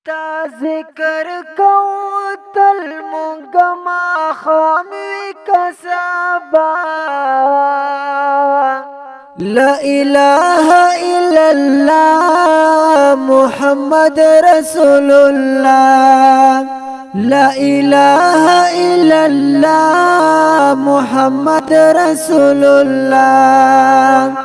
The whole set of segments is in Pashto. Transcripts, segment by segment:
تا ذکر کو تل مونگما خاموی کسابا لا الہ الا اللہ محمد رسول اللہ لا الہ الا اللہ محمد رسول اللہ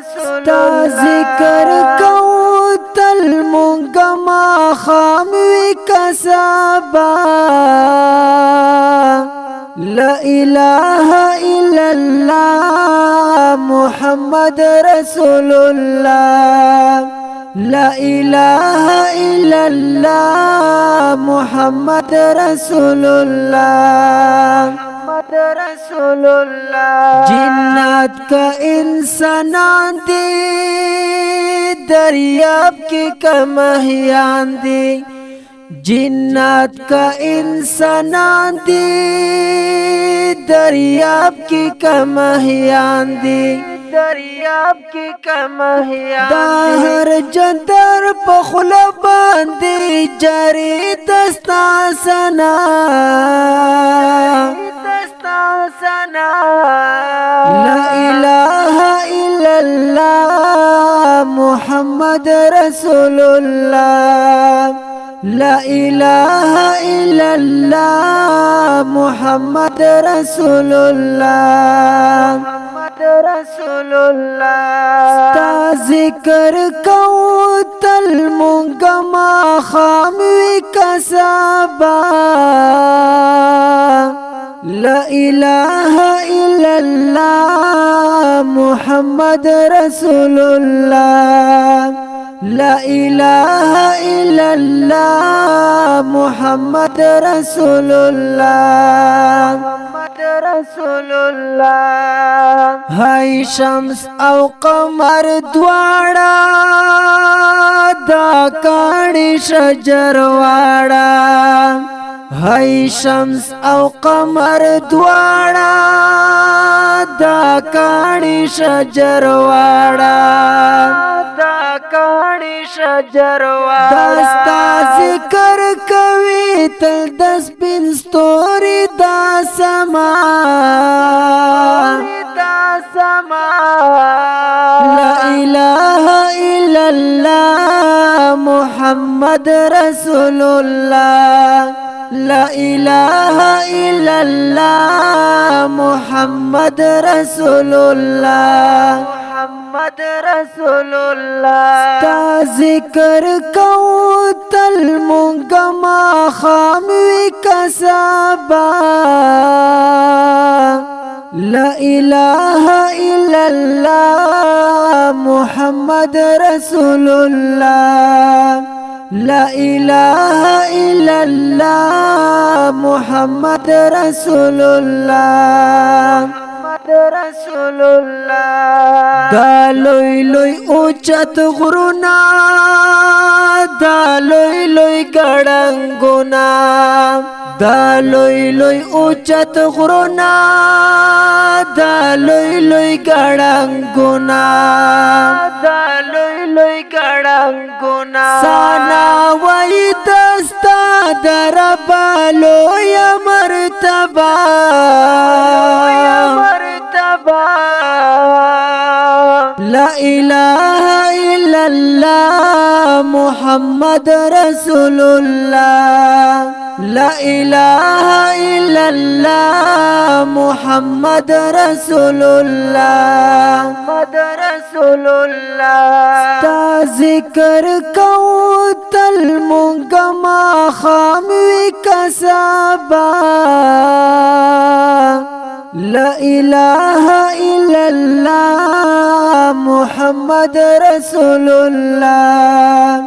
ستا ذکر کو تل مونگما خاموی کسابا لا الہ الا اللہ محمد رسول اللہ لا الہ الا اللہ محمد رسول اللہ رسول اللہ جنات کا انسانان دی دریاب کی کمہیان دی جنات کا انسانان دی دریاب کی کمہیان دی دریاب کی کمہیان دہر جندر پخل باندی جاری دستا سنا لا الہ الا اللہ محمد رسول اللہ لا الہ الا اللہ محمد رسول اللہ رسول اللہ ستا ذکر کو تل مونگما خاموی کسابا لا الہ الا اللہ محمد رسول اللہ لا الہ الا اللہ محمد رسول اللہ رسول اللہ ہائی شمس او قمر دواڑا دا کاڑی شجر واڑا ہائی شمس او قمر دواڑا دا کاڑی شجر واڑا دا کاڑی شجر واڑا دستا ذکر کوي تل دس بن ستوري دا سما لا الہ الا اللہ محمد رسول اللہ لا الہ الا اللہ محمد رسول اللہ محمد رسول اللہ ستا ذکر کو تل مونگما خاموی کسابا لا الہ الا اللہ محمد رسول اللہ لا الہ الا اللہ محمد رسول اللہ رسول اللہ دا لوی لوی اوچت غرونا دا لوی لوی گڑنگونا دا لوی لوی اوچت غرونا دا لوی لوی گڑنگونا دا لوی لوی گڑنگونا سانا وی دستا دربا لوی مرتبہ لا الہ الا اللہ محمد رسول اللہ لا الہ الا اللہ محمد رسول اللہ محمد رسول اللہ ستا ذکر کو تل مونگما خاموی کسابا لا الہ الا اللہ محمد رسول اللہ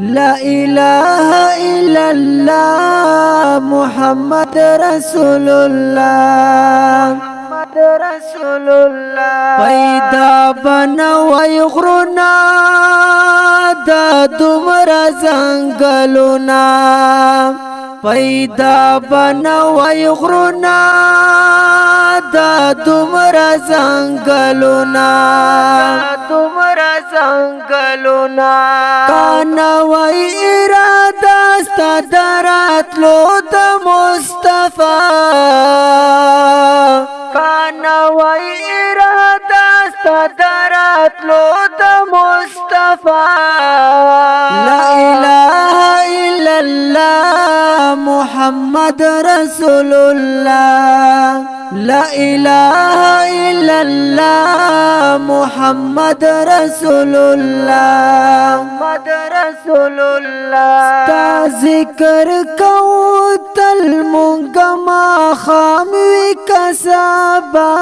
لا الہ الا اللہ محمد رسول اللہ رسول اللہ پیدا بنوی غرونا دا دمر زنگلونا پیدا بنوی غرونا دا دومره زنګلونه دومره زنګلونه کانوي اراده استدرات لو د مصطفی کانوي اراده استدرات لو د مصطفی لا اله الا الله محمد رسول الله لا اله الا الله محمد رسول الله محمد رسول الله تا ذکر کو تل مونگما خاموی کسابا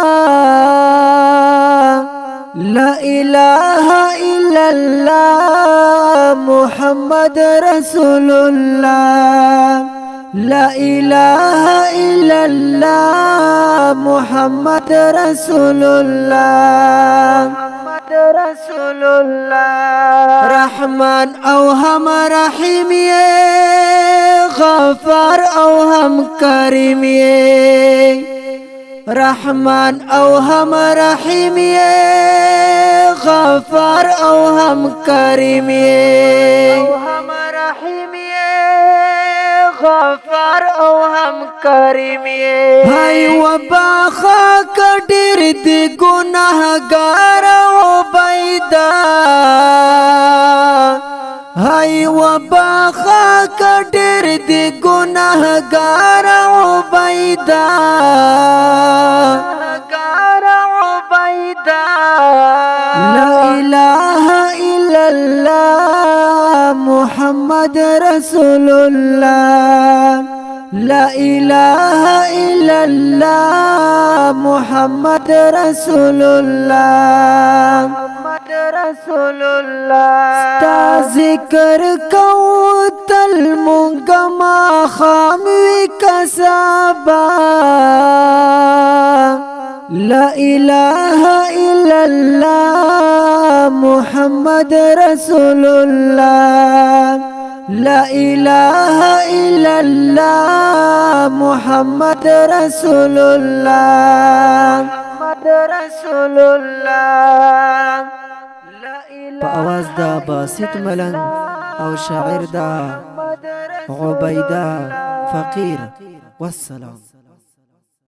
لا اله الا الله محمد رسول الله لا اله الا الله محمد رسول الله محمد رسول الله رحمان او هم رحیم غفار او هم کریم رحمان او هم رحیم غفار او هم کریم غفار او هم کریم بھائی وبا خاک ډیر دی گناہگار عبیدہ بھائی وبا خاک ډیر دی گناہگار عبیدہ لا الہ الا اللہ محمد رسول اللہ لا الہ الا اللہ محمد رسول اللہ محمد رسول اللہ ستا ذکر کو تل مونگما خاموی کسابا لا الہ الا اللہ محمد رسول اللہ لا الہ الا اللہ محمد رسول اللہ محمد رسول اللہ په आवाज دا باسط ملنګ او شاعر دا عبیدہ فقیر والسلام.